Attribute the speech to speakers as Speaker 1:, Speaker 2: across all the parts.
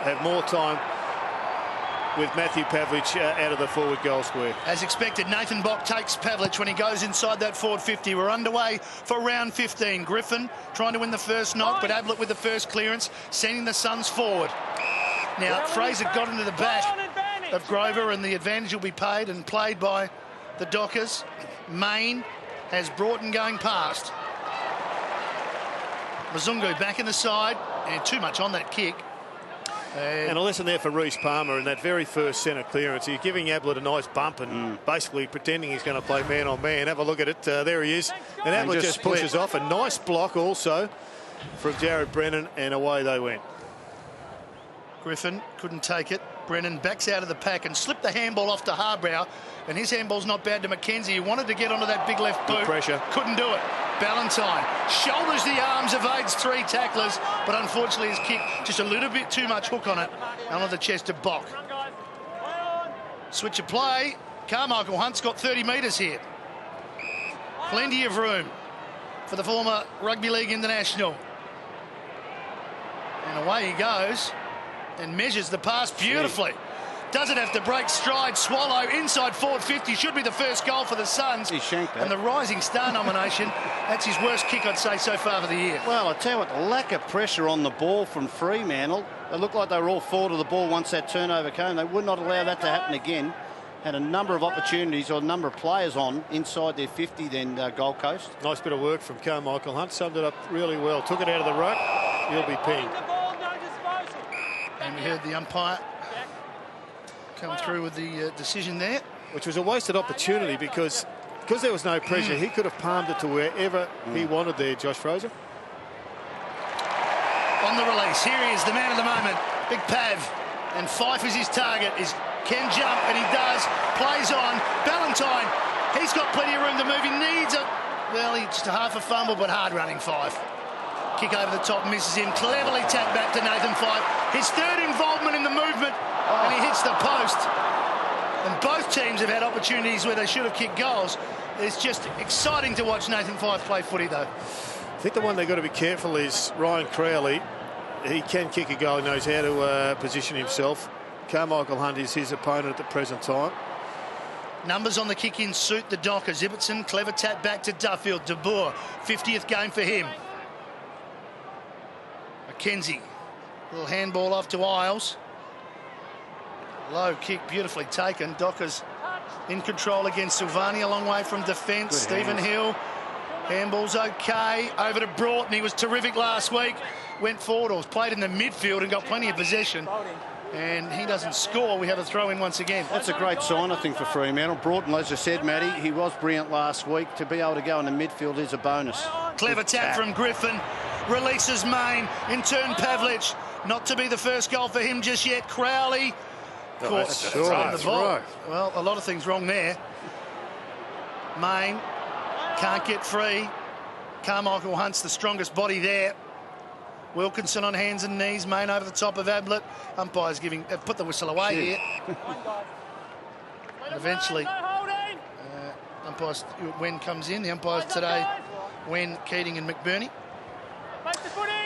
Speaker 1: have more time with Matthew Pavlich out of the forward goal square.
Speaker 2: As expected, Nathan Bock takes Pavlich when he goes inside that forward 50. We're underway for round 15. Griffin trying to win the first knock, but Ablett with the first clearance, sending the Suns forward. Now, Fraser got into the back of Grover, and the advantage will be paid and played by the Dockers. Main has Broughton going past. Mazungu back in the side, and too much on that kick.
Speaker 1: And a lesson there for Reece Palmer in that very first centre clearance. He's giving Ablett a nice bump and basically pretending he's going to play man on man. Have a look at it. There he is. And Ablett just pushes off. A nice block also from Jared Brennan, and away they went.
Speaker 2: Griffin couldn't take it. Brennan backs out of the pack and slipped the handball off to Harbrow. And his handball's not bad to McKenzie. He wanted to get onto that big left boot.
Speaker 1: Good pressure.
Speaker 2: Couldn't do it. Ballantyne shoulders the arms, evades three tacklers, but unfortunately his kick just a little bit too much hook on it. Onto the chest of Bock. Switch of play. Carmichael Hunt's got 30 metres here. Plenty of room for the former Rugby League international. And away he goes and measures the pass beautifully. Doesn't have to break stride. Swallow inside forward 50. Should be the first goal for the Suns.
Speaker 3: He shanked that.
Speaker 2: And the Rising Star nomination, that's his worst kick, I'd say, so far for the year.
Speaker 3: Well, I tell you what, the lack of pressure on the ball from Fremantle. It looked like they were all forward of the ball once that turnover came. They would not allow that to happen again. Had a number of opportunities, or a number of players on inside their 50 then Gold Coast.
Speaker 1: Nice bit of work from Carmichael Hunt. Summed it up really well. Took it out of the ruck. He'll be pinged.
Speaker 2: And we heard the umpire come through with the decision there.
Speaker 1: Which was a wasted opportunity because there was no pressure. He could have palmed it to wherever he wanted there, Josh Fraser.
Speaker 2: On the release, here he is, the man of the moment, Big Pav. And Fife is his target. Can jump, and he does. Plays on. Ballantyne, he's got plenty of room to move. He needs just a half a fumble, but hard running Fife. Kick over the top, misses him. Cleverly tapped back to Nathan Fife. His third involvement in the movement, and he hits the post. And both teams have had opportunities where they should have kicked goals. It's just exciting to watch Nathan Fife play footy, though.
Speaker 1: I think the one they've got to be careful is Ryan Crowley. He can kick a goal, knows how to position himself. Carmichael Hunt is his opponent at the present time.
Speaker 2: Numbers on the kick-in suit the Dockers. Ibbotson, clever tap back to Duffield. De Boer, 50th game for him. McKenzie, little handball off to Isles. Low kick, beautifully taken. Dockers in control against Silvani, a long way from defence. Stephen Hill, handball's okay. Over to Broughton, he was terrific last week. Went forward, or was played in the midfield and got plenty of possession. And he doesn't score. We have a throw in once again.
Speaker 3: That's a great sign, I think, for Fremantle. Broughton, as I said, Matty, he was brilliant last week. To be able to go in the midfield is a bonus.
Speaker 2: Clever tap from Griffin. Releases Main. In turn, Pavlich. Not to be the first goal for him just yet. Crowley.
Speaker 1: That's right.
Speaker 2: Well, a lot of things wrong there. Main can't get free. Carmichael Hunt's the strongest body there. Wilkinson on hands and knees. Main over the top of Ablett. Umpires put the whistle away here. And eventually, umpires, when comes in, the umpires today, Wen, Keating and McBurney.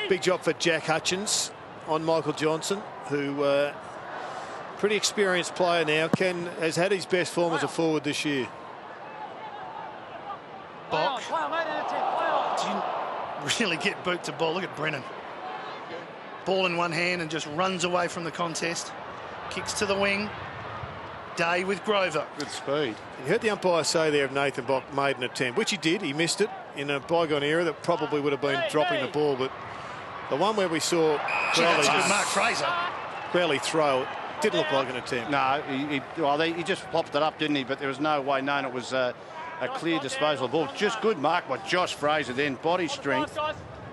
Speaker 1: Big job for Jack Hutchins on Michael Johnson, who pretty experienced player now, has had his best form as a forward this year.
Speaker 2: Bock. Didn't really get boot to ball. Look at Brennan. Ball in one hand and just runs away from the contest. Kicks to the wing. Day with Grover.
Speaker 3: Good speed.
Speaker 1: You heard the umpire say there if Nathan Bock made an attempt, which he did. He missed it in a bygone era that probably would have been dropping the ball, but the one where we saw Crowley throw it didn't look like an attempt.
Speaker 3: No, he just popped it up, didn't he? But there was no way known it was a clear disposal of the ball. Just good mark by Josh Fraser then. Body strength.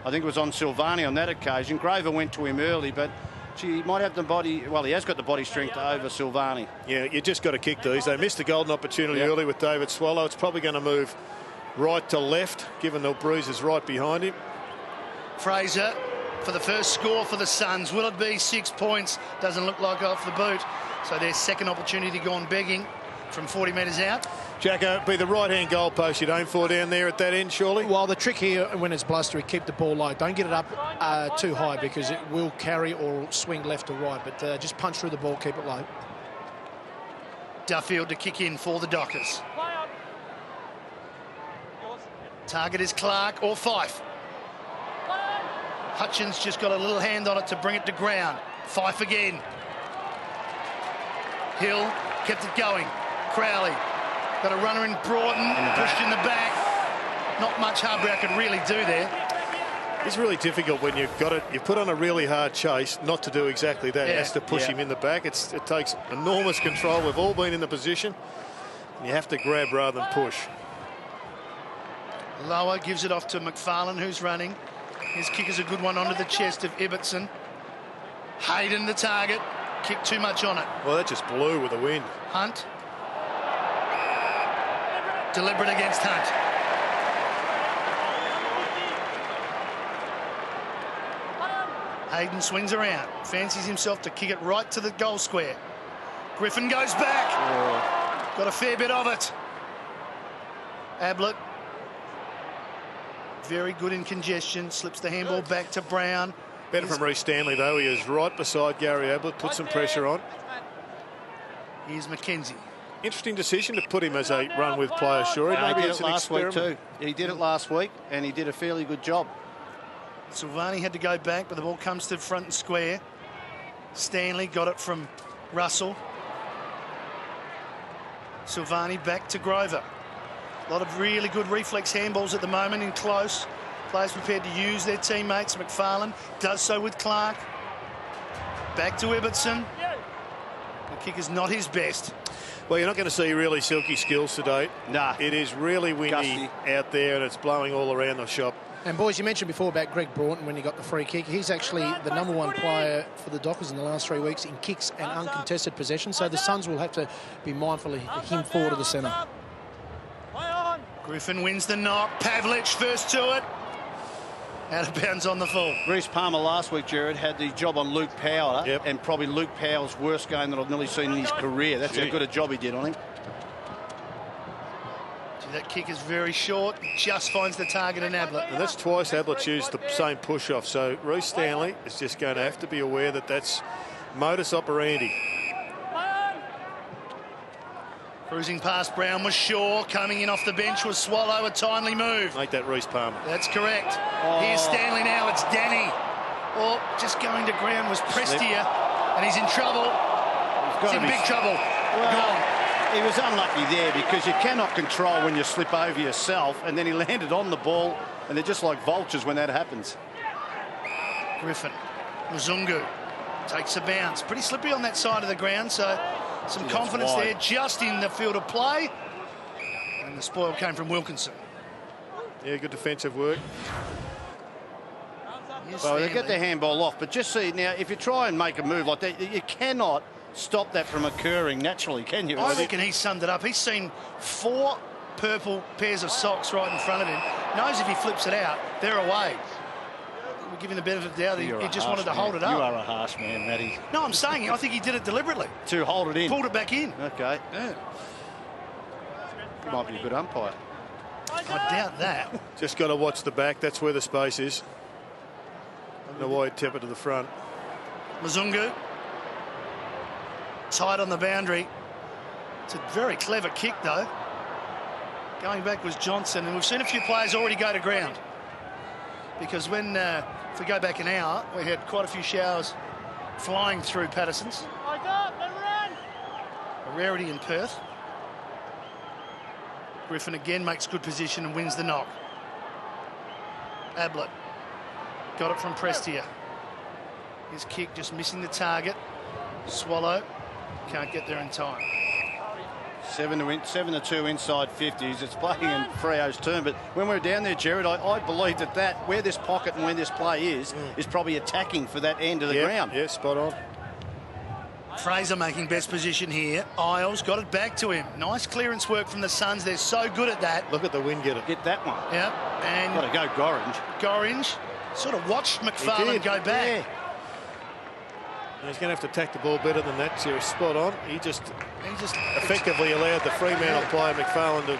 Speaker 3: I think it was on Silvani on that occasion. Grover went to him early, but he might have the body. Well, he has got the body strength over Silvani. Yeah,
Speaker 1: you just got to kick these. They missed the golden opportunity early with David Swallow. It's probably going to move right to left, given the bruises right behind him.
Speaker 2: Fraser for the first score for the Suns. Will it be 6 points? Doesn't look like off the boot. So their second opportunity gone begging. from 40 metres out.
Speaker 1: Jacko, be the right-hand goalpost you'd aim for down there at that end, surely?
Speaker 4: Well, the trick here when it's blustery, keep the ball low. Don't get it up too high because it will carry or swing left or right. But just punch through the ball, keep it low.
Speaker 2: Duffield to kick in for the Dockers. Target is Clark or Fife. Hutchins just got a little hand on it to bring it to ground. Fife again. Hill kept it going. Crowley got a runner in Broughton, pushed in the back. Not much Harbrow could really do there.
Speaker 1: It's really difficult when you've got it. You put on a really hard chase not to do exactly that. It has to push him in the back. It takes enormous control. We've all been in the position. You have to grab rather than push.
Speaker 2: Lower gives it off to McFarlane, who's running. His kick is a good one onto the chest of Ibbotson. Hayden the target. Kicked too much on it.
Speaker 1: Well, that just blew with the wind.
Speaker 2: Hunt. Deliberate against Hunt. Hayden swings around. Fancies himself to kick it right to the goal square. Griffin goes back. Got a fair bit of it. Ablett. Very good in congestion. Slips the handball back to Brown.
Speaker 1: Better from Reece Stanley, though. He is right beside Gary Ablett. Put some pressure on.
Speaker 2: Here's McKenzie.
Speaker 1: Interesting decision to put him as a run-with player, sure.
Speaker 3: He
Speaker 1: Maybe
Speaker 3: did
Speaker 1: it's
Speaker 3: it
Speaker 1: an
Speaker 3: last week
Speaker 1: experiment.
Speaker 3: too. He did it last week, and he did a fairly good job.
Speaker 2: Silvani had to go back, but the ball comes to front and square. Stanley got it from Russell. Silvani back to Grover. A lot of really good reflex handballs at the moment in close. Players prepared to use their teammates. McFarlane does so with Clark. Back to Ibbotson. The kick is not his best.
Speaker 1: Well, you're not going to see really silky skills today.
Speaker 3: Nah.
Speaker 1: It is really windy
Speaker 3: Gusty
Speaker 1: out there, and it's blowing all around the shop.
Speaker 4: And, boys, you mentioned before about Greg Broughton when he got the free kick. He's actually the #1 player for the Dockers in the last 3 weeks in kicks and uncontested possession. So the Suns will have to be mindful of him forward of the centre.
Speaker 2: Griffin wins the knock. Pavlich first to it. Out of bounds on the full.
Speaker 3: Reece Palmer last week, Jared, had the job on Luke Power, and probably Luke Power's worst game that I've nearly seen in his career. That's how good a job he did on him.
Speaker 2: That kick is very short. Just finds the target in Ablett.
Speaker 1: And that's twice Ablett's used the same push-off. So Reece Stanley is just going to have to be aware that that's modus operandi.
Speaker 2: Cruising past Brown was Shaw. Coming in off the bench was Swallow. A timely move.
Speaker 1: Make that Reece Palmer.
Speaker 2: That's correct. Here's Stanley now. It's Danny. Oh, just going to ground was Prestia. And he's in trouble. He's in big trouble. Gone.
Speaker 3: He was unlucky there because you cannot control when you slip over yourself, and then he landed on the ball, and they're just like vultures when that happens.
Speaker 2: Griffin. Mzungu takes a bounce. Pretty slippery on that side of the ground, so some confidence there just in the field of play. And the spoil came from Wilkinson.
Speaker 1: Yeah, good defensive work.
Speaker 3: Well, they get the handball off, but just see now, if you try and make a move like that, you cannot stop that from occurring naturally, can you?
Speaker 2: I reckon he summed it up. He's seen 4 purple pairs of socks right in front of him. Knows if he flips it out, they're away. We're giving the benefit of the doubt. He just wanted to hold it up.
Speaker 3: You are a harsh man, Matty.
Speaker 2: No, I'm saying I think he did it deliberately.
Speaker 3: To hold it in.
Speaker 2: Pulled it back in.
Speaker 3: Okay.
Speaker 2: Yeah.
Speaker 3: Might be a good umpire.
Speaker 2: I doubt that.
Speaker 1: Just got to watch the back. That's where the space is. And a wide tip it to the front.
Speaker 2: Mzungu. Tight on the boundary. It's a very clever kick, though. Going back was Johnson, and we've seen a few players already go to ground. Because when, if we go back an hour, we had quite a few showers flying through Patterson's. A rarity in Perth. Griffin again makes good position and wins the knock. Ablett got it from Prestia. His kick just missing the target. Swallow can't get there in time.
Speaker 3: 7-2 inside 50s. It's playing in Freo's turn, but when we're down there, Jared, I believe that where this pocket and where this play is probably attacking for that end of the ground.
Speaker 1: Yeah, spot on.
Speaker 2: Fraser making best position here. Isles got it back to him. Nice clearance work from the Suns. They're so good at that.
Speaker 1: Look at the wind get it.
Speaker 3: Get that one.
Speaker 2: Yep. And
Speaker 3: got to go Gorringe.
Speaker 2: Gorringe sort of watched McFarlane go back.
Speaker 1: He's going to have to attack the ball better than that. You're spot on. He just effectively allowed the Fremantle player McFarlane to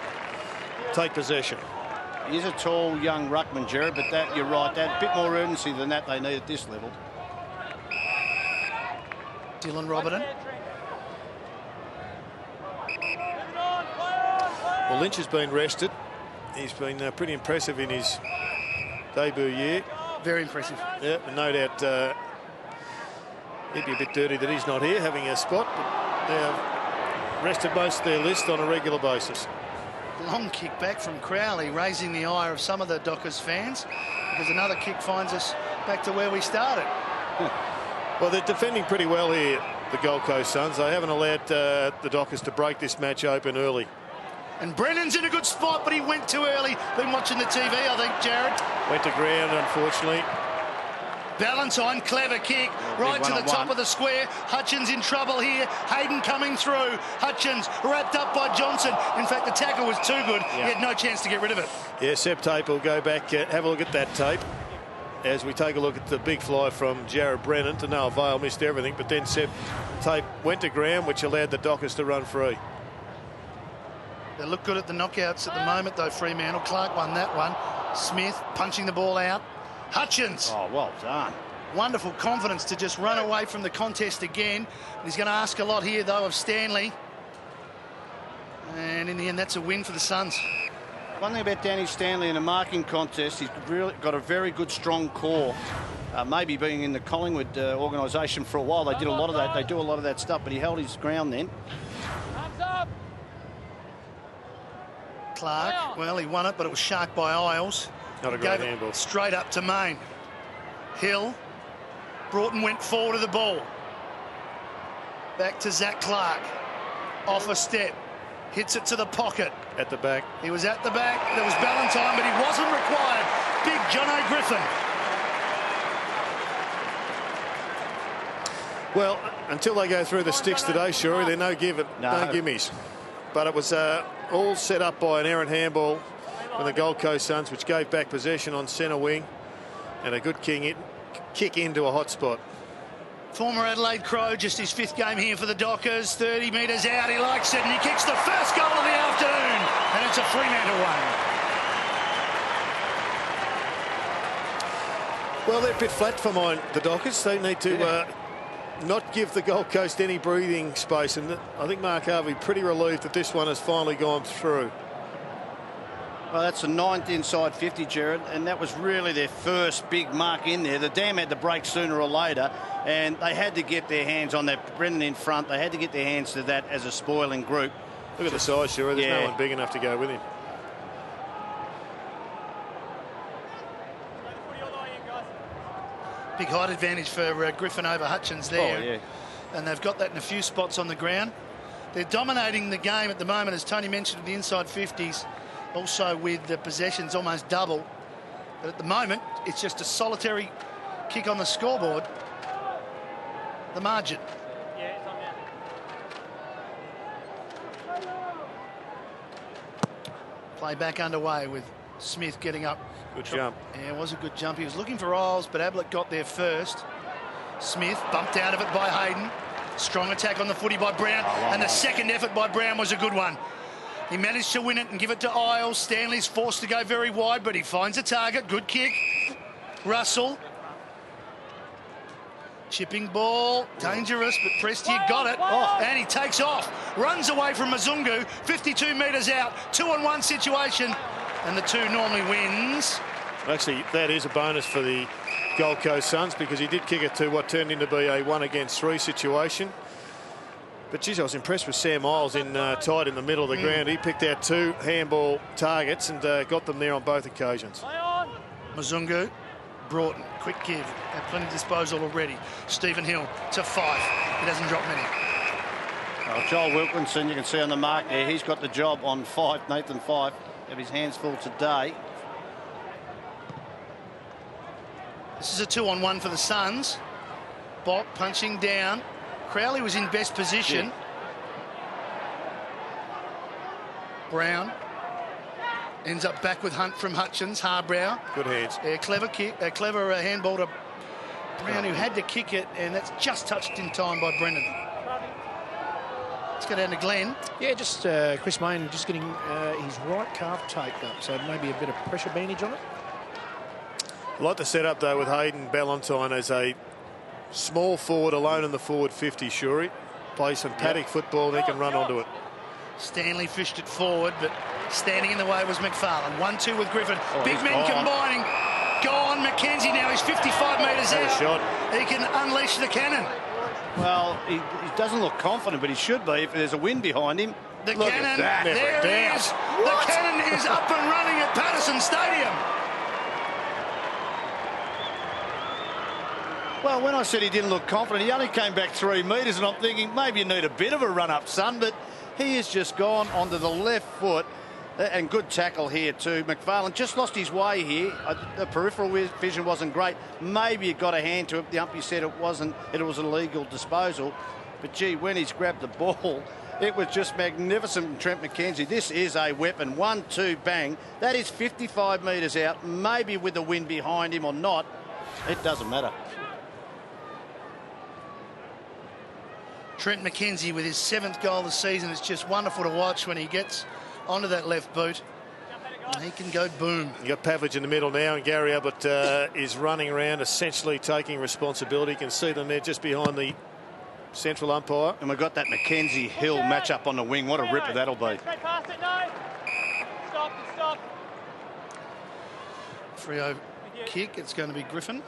Speaker 1: take possession.
Speaker 3: He's a tall young ruckman, Jared, but that, you're right, that bit more urgency than that they need at this level.
Speaker 2: Dylan Robertson.
Speaker 1: Well, Lynch has been rested. He's been pretty impressive in his debut year.
Speaker 2: Very impressive.
Speaker 1: Yeah, and no doubt he'd be a bit dirty that he's not here having a spot, but they have rested most of their list on a regular basis.
Speaker 2: Long kick back from Crowley, raising the ire of some of the Dockers fans, because another kick finds us back to where we started.
Speaker 1: Well, they're defending pretty well here, the Gold Coast Suns. They haven't allowed the Dockers to break this match open early.
Speaker 2: And Brennan's in a good spot, but he went too early. Been watching the TV, I think, Jared.
Speaker 1: Went to ground, unfortunately.
Speaker 2: Ballantyne, clever kick, right to the top of the square. Hutchins in trouble here. Hayden coming through. Hutchins wrapped up by Johnson. In fact, the tackle was too good. Yeah. He had no chance to get rid of it.
Speaker 1: Yeah, Seb Tape will go back, have a look at that tape as we take a look at the big fly from Jared Brennan to no avail, missed everything, but then Seb Tape went to ground, which allowed the Dockers to run free.
Speaker 2: They look good at the knockouts at the moment, though, Fremantle. Clark won that one. Smith punching the ball out. Hutchins.
Speaker 3: Oh, well done.
Speaker 2: Wonderful confidence to just run away from the contest again. He's going to ask a lot here, though, of Stanley. And in the end, that's a win for the Suns.
Speaker 3: One thing about Danny Stanley in a marking contest, he's really got a very good, strong core. Maybe being in the Collingwood organisation for a while, they did a lot of that. They do a lot of that stuff, but he held his ground then.
Speaker 2: Clark, well, he won it, but it was sharked by Isles.
Speaker 1: Not a great handball.
Speaker 2: Straight up to Main. Hill. Broughton went forward of the ball. Back to Zach Clark. Off a step. Hits it to the pocket.
Speaker 1: At the back.
Speaker 2: He was at the back. There was Ballantyne, but he wasn't required. Big Jono Griffin.
Speaker 1: Well, until they go through the sticks today, sure, they're no gimmies. But it was all set up by an errant handball from the Gold Coast Suns, which gave back possession on centre wing, and a good kick into a hot spot.
Speaker 2: Former Adelaide Crow, just his 5th game here for the Dockers. 30 metres out, he likes it, and he kicks the first goal of the afternoon, and it's a Fremantle one.
Speaker 1: Well, they're a bit flat for the Dockers. They need to not give the Gold Coast any breathing space, and I think Mark Harvey pretty relieved that this one has finally gone through.
Speaker 3: Well, that's the 9th inside 50, Jared, and that was really their first big mark in there. The Dam had to break sooner or later, and they had to get their hands on that Brennan in front. They had to get their hands to that as a spoiling group.
Speaker 1: Look at the size, sure. There's no one big enough to go with him.
Speaker 2: Big height advantage for Griffin over Hutchins there.
Speaker 3: Oh, yeah.
Speaker 2: And they've got that in a few spots on the ground. They're dominating the game at the moment, as Tony mentioned, the inside 50s. Also with the possessions almost double. But at the moment, it's just a solitary kick on the scoreboard. The margin.
Speaker 5: Yeah, it's on there.
Speaker 2: Play back underway with Smith getting up.
Speaker 1: Good jump.
Speaker 2: Yeah, it was a good jump. He was looking for Isles, but Ablett got there first. Smith bumped out of it by Hayden. Strong attack on the footy by Brown. And the second effort by Brown was a good one. He managed to win it and give it to Isles. Stanley's forced to go very wide, but he finds a target. Good kick. Russell. Chipping ball. Dangerous, but Prestia got it. And he takes off. Runs away from Mzungu. 52 metres out. 2-on-1 situation. And the 2 normally wins.
Speaker 1: Actually, that is a bonus for the Gold Coast Suns, because he did kick it to what turned into be a 1-against-3 situation. But, geez, I was impressed with Sam Isles tight in the middle of the ground. He picked out 2 handball targets and got them there on both occasions.
Speaker 2: Mzungu, Broughton, quick give. Had plenty of disposal already. Stephen Hill to 5. He doesn't drop many.
Speaker 3: Joel Wilkinson, you can see on the mark there, he's got the job on 5, Nathan 5. Have his hands full today.
Speaker 2: This is a 2-on-1 for the Suns. Bok punching down. Crowley was in best position.
Speaker 3: Yeah.
Speaker 2: Brown ends up back with Hunt from Hutchins. Harbrow.
Speaker 1: Good hands.
Speaker 2: Clever kick, clever handball to Brown, who had to kick it, and that's just touched in time by Brendan. Let's go down to Glenn.
Speaker 4: Yeah, just Chris Mayne just getting his right calf taped up, so maybe a bit of pressure bandage on it.
Speaker 1: I like the setup, though, with Hayden Ballantyne as a small forward alone in the forward 50, Shuri. Play some paddock football and he can run onto it.
Speaker 2: Stanley fished it forward, but standing in the way was McFarlane. 1-2 with Griffin.
Speaker 3: Oh,
Speaker 2: Big men combining. Gone. McKenzie now. He's 55 metres out.
Speaker 1: Shot.
Speaker 2: He can unleash the cannon.
Speaker 3: Well, he doesn't look confident, but he should be if there's a wind behind him.
Speaker 2: The
Speaker 3: Look
Speaker 2: cannon.
Speaker 3: at that.
Speaker 2: There it is. The cannon is up and running at Patterson Stadium.
Speaker 3: Well, when I said he didn't look confident, he only came back 3 metres, and I'm thinking maybe you need a bit of a run-up, son, but he has just gone onto the left foot, and good tackle here too. McFarlane just lost his way here. The peripheral vision wasn't great. Maybe it got a hand to it. The umpire said it wasn't. It was a legal disposal. But, gee, when he's grabbed the ball, it was just magnificent from Trent McKenzie. This is a weapon. 1-2, bang. That is 55 metres out, maybe with the wind behind him or not. It doesn't matter.
Speaker 2: Trent McKenzie with his 7th goal this season. It's just wonderful to watch when he gets onto that left boot. And he can go boom.
Speaker 1: You got Pavlich in the middle now, and Gary Ablett is running around, essentially taking responsibility. You can see them there just behind the central umpire.
Speaker 3: And we've got that McKenzie Hill match-up on the wing. What a ripper that'll be.
Speaker 5: Straight past it, no. Stop.
Speaker 2: Freo kick. It's going to be Griffin.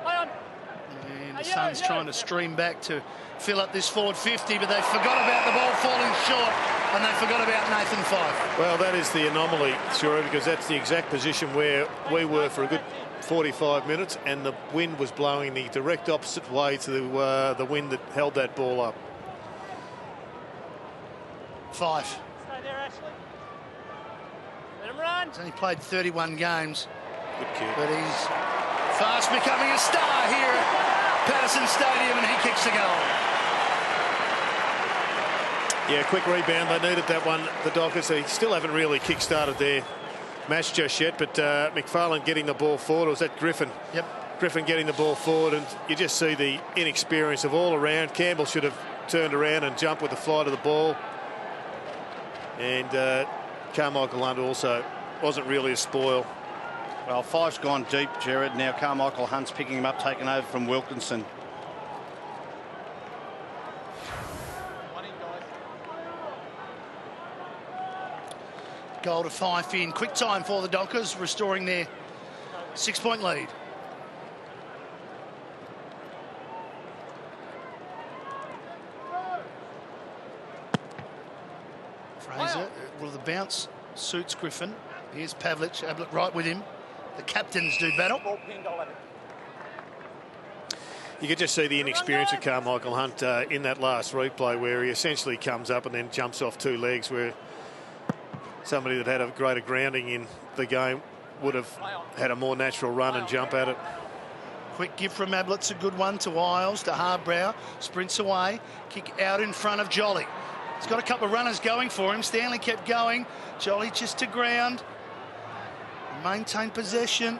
Speaker 5: Play on.
Speaker 2: And the Suns trying to stream back to fill up this forward 50, but they forgot about the ball falling short, and they forgot about Nathan Fyfe.
Speaker 1: Well, that is the anomaly, Shuri, because that's the exact position where we were for a good 45 minutes, and the wind was blowing the direct opposite way to the wind that held that ball up.
Speaker 2: Fyfe.
Speaker 5: Stay there, Ashley. Let him run.
Speaker 2: He's only played 31 games,
Speaker 1: Good kid.
Speaker 2: but he's fast becoming a star here at Patterson Stadium, and he kicks the goal.
Speaker 1: Yeah, quick rebound. They needed that one, the Dockers. They still haven't really kick-started their match just yet, but McFarlane getting the ball forward. Or was that Griffin?
Speaker 2: Yep.
Speaker 1: Griffin getting the ball forward, and you just see the inexperience of all around. Campbell should have turned around and jumped with the flight of the ball. And Carmichael Hunt also wasn't really a spoil.
Speaker 3: Well, Fyfe's gone deep, Jared. Now Carmichael Hunt's picking him up, taking over from Wilkinson.
Speaker 2: Goal to Fyfe in quick time for the Dockers, restoring their 6-point lead. Fraser, well, the bounce suits Griffin. Here's Pavlich, Ablett right with him. The captains do battle.
Speaker 1: You could just see the inexperience of Carmichael Hunt in that last replay, where he essentially comes up and then jumps off 2 legs, where somebody that had a greater grounding in the game would have had a more natural run and jump at it.
Speaker 2: Quick give from Ablett's a good one to Isles, to Harbrow. Sprints away. Kick out in front of Jolly. He's got a couple of runners going for him. Stanley kept going. Jolly just to ground. Maintained possession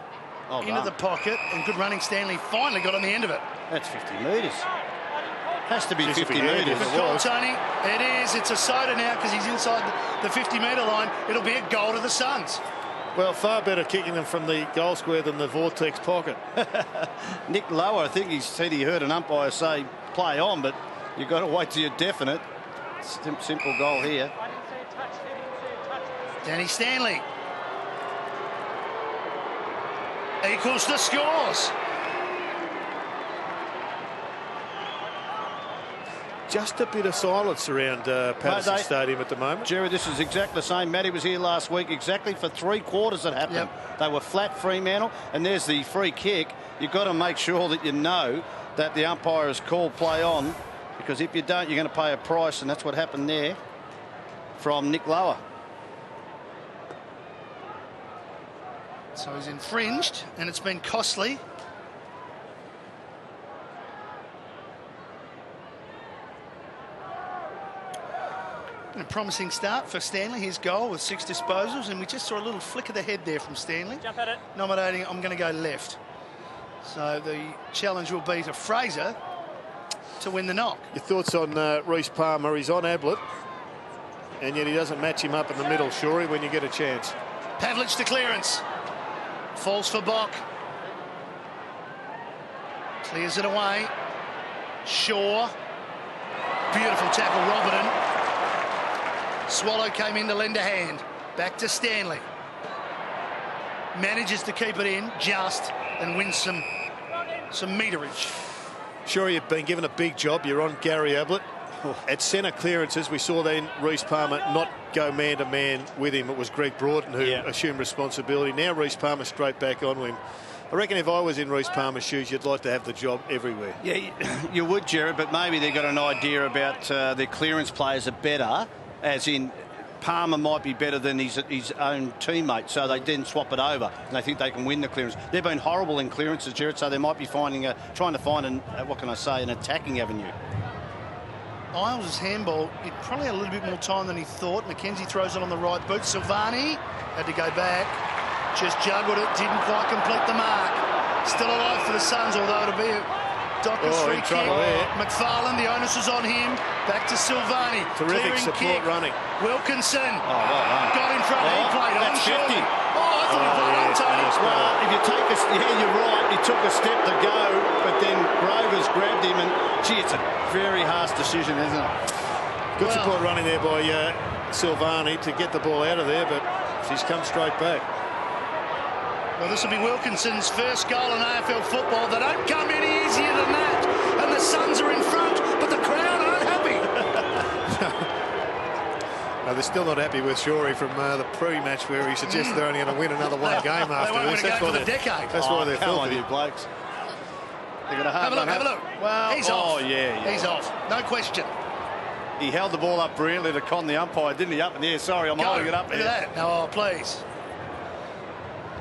Speaker 2: into the pocket. And good running. Stanley finally got on the end of it.
Speaker 3: That's 50 metres. Has to be 50
Speaker 1: metres.
Speaker 3: metres.
Speaker 2: Good call, Tony. It is. It's a soda now because he's inside the 50-metre line. It'll be a goal to the Suns.
Speaker 1: Well, far better kicking them from the goal square than the vortex pocket.
Speaker 3: Nick Lower, I think he said he heard an umpire say play on, but you've got to wait till you're definite. Simple goal here.
Speaker 2: Danny Stanley equals the scores.
Speaker 1: Just a bit of silence around Patterson Stadium at the moment.
Speaker 3: Jerry, this is exactly the same. Matty was here last week, exactly for 3 quarters it happened. They were flat Fremantle, and there's the free kick. You've got to make sure that you know that the umpire has called play on, because if you don't, you're going to pay a price, and that's what happened there from Nick Lower.
Speaker 2: So he's infringed, and it's been costly. A promising start for Stanley, his goal with 6 disposals, and we just saw a little flick of the head there from Stanley.
Speaker 5: Jump at it.
Speaker 2: Nominating, I'm going to go left. So the challenge will be to Fraser to win the knock.
Speaker 1: Your thoughts on Reece Palmer? He's on Ablett, and yet he doesn't match him up in the middle, Shorey, when you get a chance.
Speaker 2: Pavlich to clearance. Falls for Bock. Clears it away. Shaw. Beautiful tackle, Robertson. Swallow came in to lend a hand. Back to Stanley. Manages to keep it in just and wins some meterage.
Speaker 1: Sure, you've been given a big job. You're on Gary Ablett. At centre clearances, we saw then Reece Palmer not go man-to-man with him. It was Greg Broughton who assumed responsibility. Now Reece Palmer straight back on him. I reckon if I was in Reece Palmer's shoes, you'd like to have the job everywhere.
Speaker 3: Yeah, you would, Jared, but maybe they've got an idea about their clearance players are better, as in Palmer might be better than his own teammate, so they then swap it over, and they think they can win the clearance. They've been horrible in clearances, Jared, so they might be trying to find an attacking avenue.
Speaker 2: Isles' handball, it probably had a little bit more time than he thought. McKenzie throws it on the right boot. Silvani had to go back. Just juggled it, didn't quite complete the mark. Still alive for the Suns, although it'll be a Dockers free kick. McFarlane, the onus is on him. Back to Silvani.
Speaker 1: Terrific support running.
Speaker 2: Wilkinson
Speaker 3: well
Speaker 2: got in front. He played on.
Speaker 3: That's 50.
Speaker 2: I thought he played on, Tony.
Speaker 3: Well, if you take you're right. He took a step to go, but then Grovers grabbed him, and gee, it's a very harsh decision, isn't it?
Speaker 1: Good support running there by Silvani to get the ball out of there, but she's come straight back.
Speaker 2: Well, this will be Wilkinson's first goal in AFL football. They don't come any easier than that. And the Suns are in front, but the crowd aren't happy.
Speaker 1: No, they're still not happy with Shorey from the pre-match where he suggested they're only going to win another one game after
Speaker 2: they won't
Speaker 1: this.
Speaker 2: That's why for the decade.
Speaker 1: That's why they're filthy.
Speaker 3: You blokes. They're going to
Speaker 2: have a look.
Speaker 3: Well,
Speaker 2: he's off.
Speaker 3: Yeah.
Speaker 2: He's off. No question.
Speaker 3: He held the ball up brilliantly to con the umpire, didn't he? Up in the air. Sorry, I'm holding it up there.
Speaker 2: Look at that. Oh, please.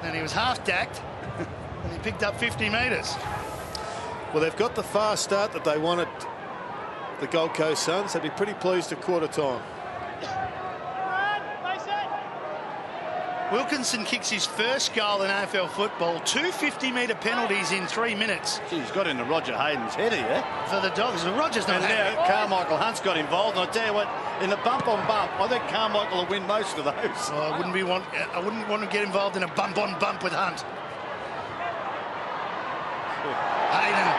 Speaker 2: And he was half-dacked, and he picked up 50 metres.
Speaker 1: Well, they've got the fast start that they wanted, the Gold Coast Suns. They'd be pretty pleased at quarter time.
Speaker 2: Wilkinson kicks his first goal in AFL football. 2 50-metre penalties in 3 minutes.
Speaker 3: Gee, he's got into Roger Hayden's header, yeah?
Speaker 2: For the Dogs. Roger's not happy.
Speaker 3: Now Carmichael Hunt's got involved, and I tell you what, in the bump-on-bump, I think Carmichael will win most of those.
Speaker 2: Oh, I wouldn't want to get involved in a bump-on-bump with Hunt. Hayden,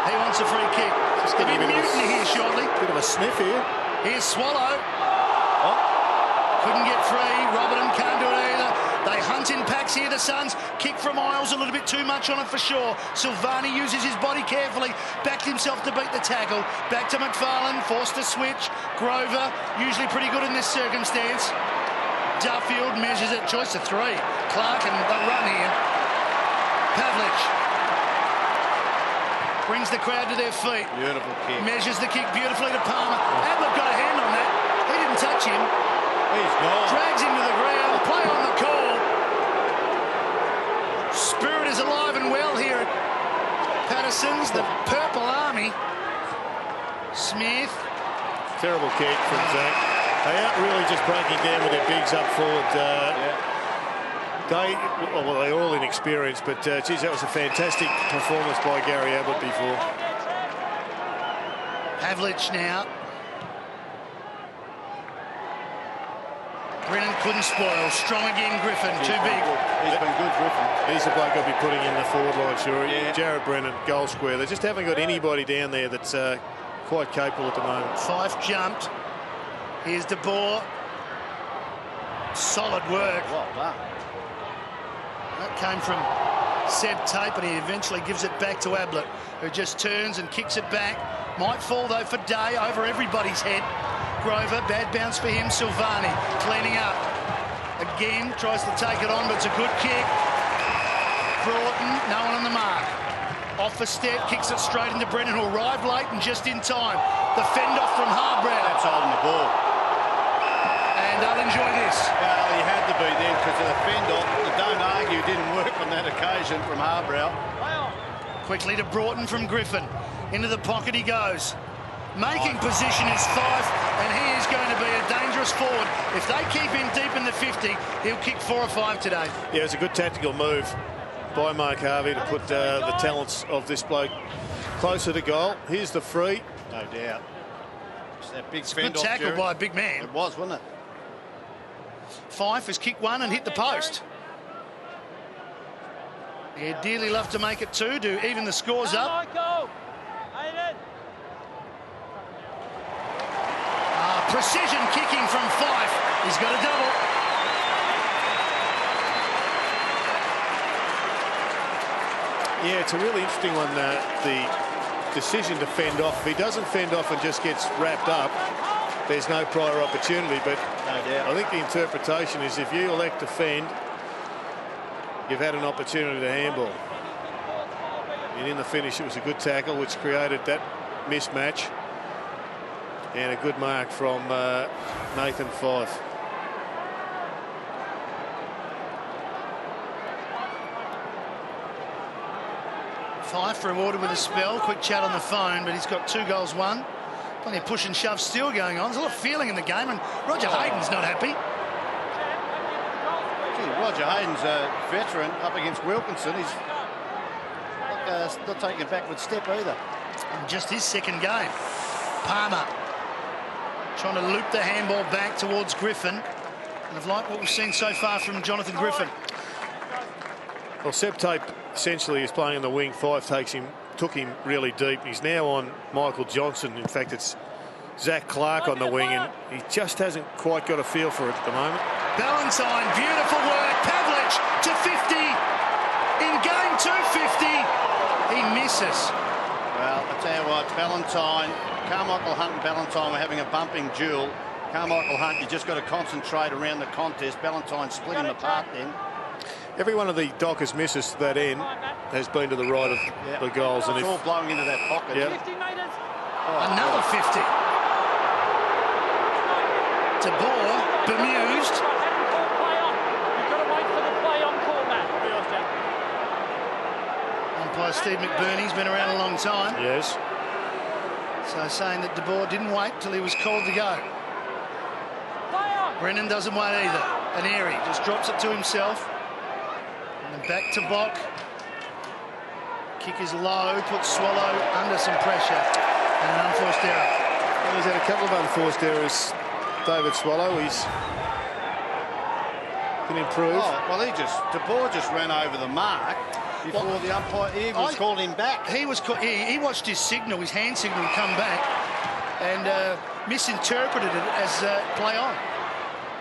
Speaker 2: he wants a free kick. There'll be mutiny here shortly.
Speaker 1: Bit of a sniff here.
Speaker 2: Here's Swallow. Couldn't get free. Robertson can't do it either. They hunt in packs here, the Suns. Kick from Isles, a little bit too much on it for sure. Silvani uses his body carefully. Backed himself to beat the tackle. Back to McFarlane, forced to switch. Grover, usually pretty good in this circumstance. Duffield measures it. Choice of 3. Clark and the run here. Pavlich brings the crowd to their feet.
Speaker 3: Beautiful kick.
Speaker 2: Measures the kick beautifully to Palmer. Ablett got a hand on that. He didn't touch him.
Speaker 3: He's gone.
Speaker 2: Drags him to the ground. Play on the call. Spirit is alive and well here at Patterson's. The Purple Army. Smith.
Speaker 1: Terrible kick from Zach. They aren't really just breaking down with their bigs up forward. They're all inexperienced, but geez, that was a fantastic performance by Gary Ablett before.
Speaker 2: Pavlich now. Brennan couldn't spoil. Strong again, Griffin. Too big.
Speaker 3: He's been good, Griffin.
Speaker 1: He's the bloke I'll be putting in the forward line, sure.
Speaker 3: Yeah.
Speaker 1: Jared Brennan, goal square. They just haven't got anybody down there that's quite capable at the moment.
Speaker 2: Fife jumped. Here's De Boer. Solid work.
Speaker 3: Well done.
Speaker 2: That came from Seb Tape, and he eventually gives it back to Ablett, who just turns and kicks it back. Might fall, though, for Day over everybody's head. Grover, bad bounce for him. Silvani cleaning up. Again, tries to take it on, but it's a good kick. Broughton, no one on the mark. Off a step, kicks it straight into Brennan, who arrived late and just in time. The fend off from Harbrow.
Speaker 3: That's holding the ball.
Speaker 2: And they'll enjoy this.
Speaker 3: Well, he had to be there because of the fend off. Don't argue, didn't work on that occasion from Harbrow.
Speaker 2: Quickly to Broughton from Griffin. Into the pocket he goes. Making position is Fife, and he is going to be a dangerous forward. If they keep him deep in the 50, he'll kick 4 or 5 today.
Speaker 1: Yeah, it's a good tactical move by Mark Harvey to put the talents of this bloke closer to goal. Here's the free.
Speaker 3: No doubt. It's that big
Speaker 2: Good tackle by a big man.
Speaker 3: It was, wasn't it?
Speaker 2: Fife has kicked 1 and hit the post. He'd dearly love to make it 2 to even the scores up. Precision kicking from Fife. He's got a double.
Speaker 1: Yeah, it's a really interesting one, the decision to fend off. If he doesn't fend off and just gets wrapped up, there's no prior opportunity. But I think the interpretation is if you elect to fend, you've had an opportunity to handball. And in the finish, it was a good tackle, which created that mismatch. And a good mark from Nathan Fife.
Speaker 2: Fife rewarded with a spell. Quick chat on the phone, but he's got 2 goals, 1. Plenty of push and shove still going on. There's a lot of feeling in the game, and Roger Hayden's not happy.
Speaker 3: Gee, Roger Hayden's a veteran up against Wilkinson. He's not taking a backward step either.
Speaker 2: And just his second game. Palmer trying to loop the handball back towards Griffin. And I've liked what we've seen so far from Jonathan Griffin.
Speaker 1: Well, Seb Tape essentially is playing on the wing. Fife took him really deep. He's now on Michael Johnson. In fact, it's Zach Clark on the wing, and he just hasn't quite got a feel for it at the moment.
Speaker 2: Ballantyne, beautiful work. Pavlich to 50. In game 250, he misses.
Speaker 3: Well, I tell you what, Ballantyne, Carmichael Hunt and Ballantyne were having a bumping duel. Carmichael Hunt, you just got to concentrate around the contest. Ballantyne split him apart then.
Speaker 1: Every one of the Dockers misses to that end has been to the right of the goals.
Speaker 3: And it's all blowing into that pocket.
Speaker 1: Yep.
Speaker 5: 50 metres.
Speaker 2: Another 50. De Boer, bemused.
Speaker 5: You've got to wait for the play on call, Matt.
Speaker 2: Umpire Steve McBurney's been around a long time.
Speaker 1: Yes.
Speaker 2: So saying that De Boer didn't wait till he was called to go. Brennan doesn't wait either. And Airy just drops it to himself. And then back to Bock. Kick is low, puts Swallow under some pressure. And an unforced error.
Speaker 1: Well, he's had a couple of unforced errors, David Swallow. He's can improve.
Speaker 3: Oh, well, De Boer just ran over the mark before the umpire was called him back.
Speaker 2: He watched his signal, his hand signal come back, and misinterpreted it as play on.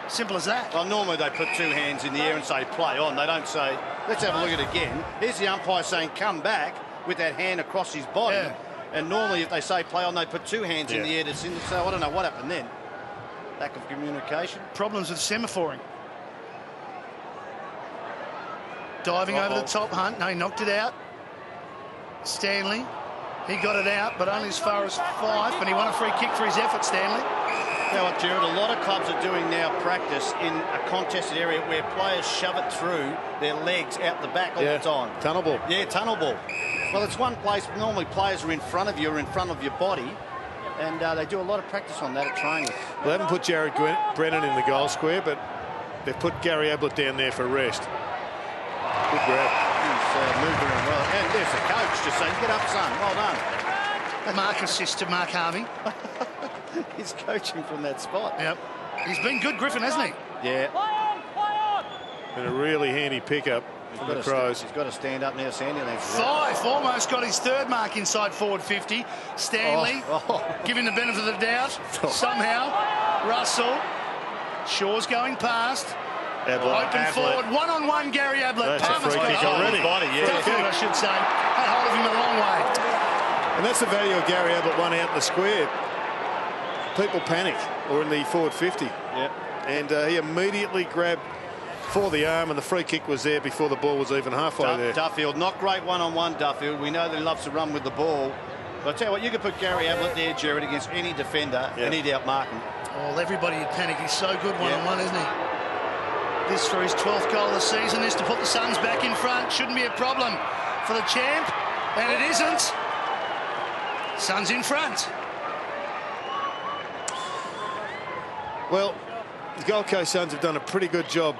Speaker 2: Simple as that.
Speaker 3: Well, normally they put 2 hands in the air and say play on. They don't say, let's have a look at it again. Here's the umpire saying come back with that hand across his body. Yeah. And normally if they say play on, they put 2 hands in the air to send it. So I don't know what happened then. Lack of communication.
Speaker 2: Problems with semaphoring. Diving over the top, Hunt. No, he knocked it out. Stanley. He got it out, but only as far as 5, and he won a free kick for his effort, Stanley.
Speaker 3: You know what, Jared, a lot of clubs are doing now practice in a contested area where players shove it through their legs out the back all the time.
Speaker 1: Tunnel ball.
Speaker 3: Yeah, tunnel ball. Well, it's one place, normally players are in front of you or in front of your body, and they do a lot of practice on that at training.
Speaker 1: Well, they haven't put Jared Brennan in the goal square, but they've put Gary Ablett down there for rest. Good grab.
Speaker 3: He's moving around well. And there's the coach just saying, get up, son. Well done.
Speaker 2: A mark assist to Mark Harvey.
Speaker 3: He's coaching from that spot.
Speaker 2: Yep. He's been good, Griffin, hasn't he?
Speaker 3: Yeah.
Speaker 5: Play on.
Speaker 1: And a really handy pickup from the Crows.
Speaker 3: He's got to stand up now, Sandy.
Speaker 2: Fife almost got his 3rd mark inside forward 50. Stanley giving the benefit of the doubt. Somehow. Russell. Shaw's going past. Open forward. 1-on-1 Gary Ablett.
Speaker 1: That's a free kick already.
Speaker 2: I should say. Had hold of him a long way.
Speaker 1: And that's the value of Gary Ablett one out in the square. People panic, or in the forward 50.
Speaker 3: Yep.
Speaker 1: And he immediately grabbed for the arm, and the free kick was there before the ball was even halfway there.
Speaker 3: Duffield, not great one-on-one Duffield. We know that he loves to run with the ball. But I tell you what, you could put Gary Ablett there, Jared, against any defender, and he'd outmark him.
Speaker 2: Well, everybody would panic. He's so good one-on-one, isn't he? This for his 12th goal of the season. This to put the Suns back in front. Shouldn't be a problem for the champ. And it isn't. Suns in front.
Speaker 1: Well, the Gold Coast Suns have done a pretty good job.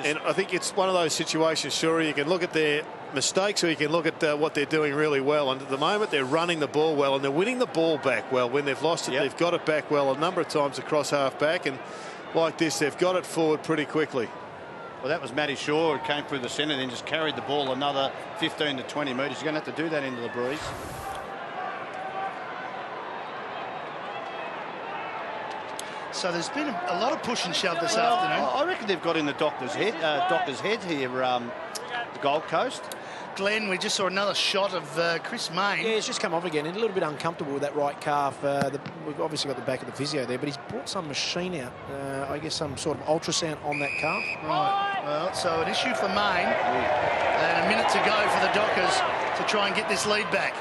Speaker 1: And I think it's one of those situations, sure, you can look at their mistakes or you can look at what they're doing really well. And at the moment, they're running the ball well and they're winning the ball back well. When they've lost it, they've got it back well a number of times across half-back. And like this, they've got it forward pretty quickly.
Speaker 3: Well, that was Matty Shaw who came through the centre and then just carried the ball another 15 to 20 metres. You're going to have to do that into the breeze.
Speaker 2: So there's been a lot of push and shove this afternoon.
Speaker 3: I reckon they've got in the doctor's head here, the Gold Coast.
Speaker 2: Glenn, we just saw another shot of Chris Mayne.
Speaker 4: Yeah, he's just come off again. He's a little bit uncomfortable with that right calf. We've obviously got the back of the physio there, but he's brought some machine out. I guess some sort of ultrasound on that calf.
Speaker 2: Right. Well, so an issue for Mayne. And a minute to go for the Dockers to try and get this lead back.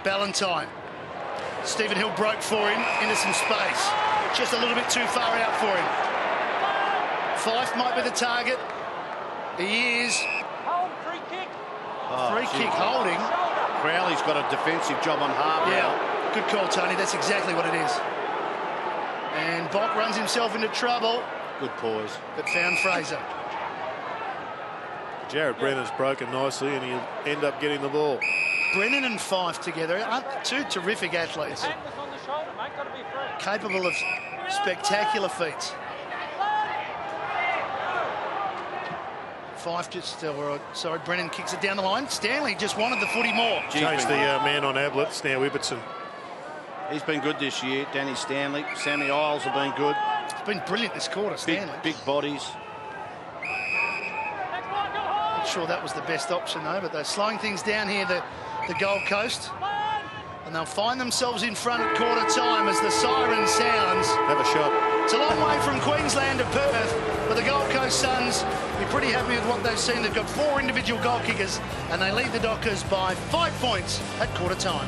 Speaker 2: Ballantyne. Stephen Hill broke for him into some space. Just a little bit too far out for him. Fife might be the target. He is.
Speaker 5: Free kick.
Speaker 2: Free kick holding.
Speaker 3: Crowley's got a defensive job on half.
Speaker 2: Yeah, good call, Tony. That's exactly what it is. And Bock runs himself into trouble.
Speaker 3: Good poise.
Speaker 2: But found Fraser.
Speaker 1: Jared Brennan's broken nicely and he'll end up getting the ball.
Speaker 2: Brennan and Fife together, two terrific athletes.
Speaker 5: Hand was on the shoulder, mate. Got to be free.
Speaker 2: Capable of spectacular feats. Fife just, sorry, Brennan kicks it down the line. Stanley just wanted the footy more.
Speaker 1: Changed the man on Ablett. It's now Ibbotson.
Speaker 3: He's been good this year. Danny Stanley, Sammy Isles have been good.
Speaker 2: It's been brilliant this quarter, Stanley.
Speaker 3: Big bodies.
Speaker 2: Not sure that was the best option though, but they're slowing things down here, the Gold Coast. And they'll find themselves in front at quarter time as the siren sounds.
Speaker 1: Have a shot.
Speaker 2: It's a long way from Queensland to Perth, but the Gold Coast Suns, you're pretty happy with what they've seen. They've got 4 individual goal kickers, and they lead the Dockers by 5 points at quarter time.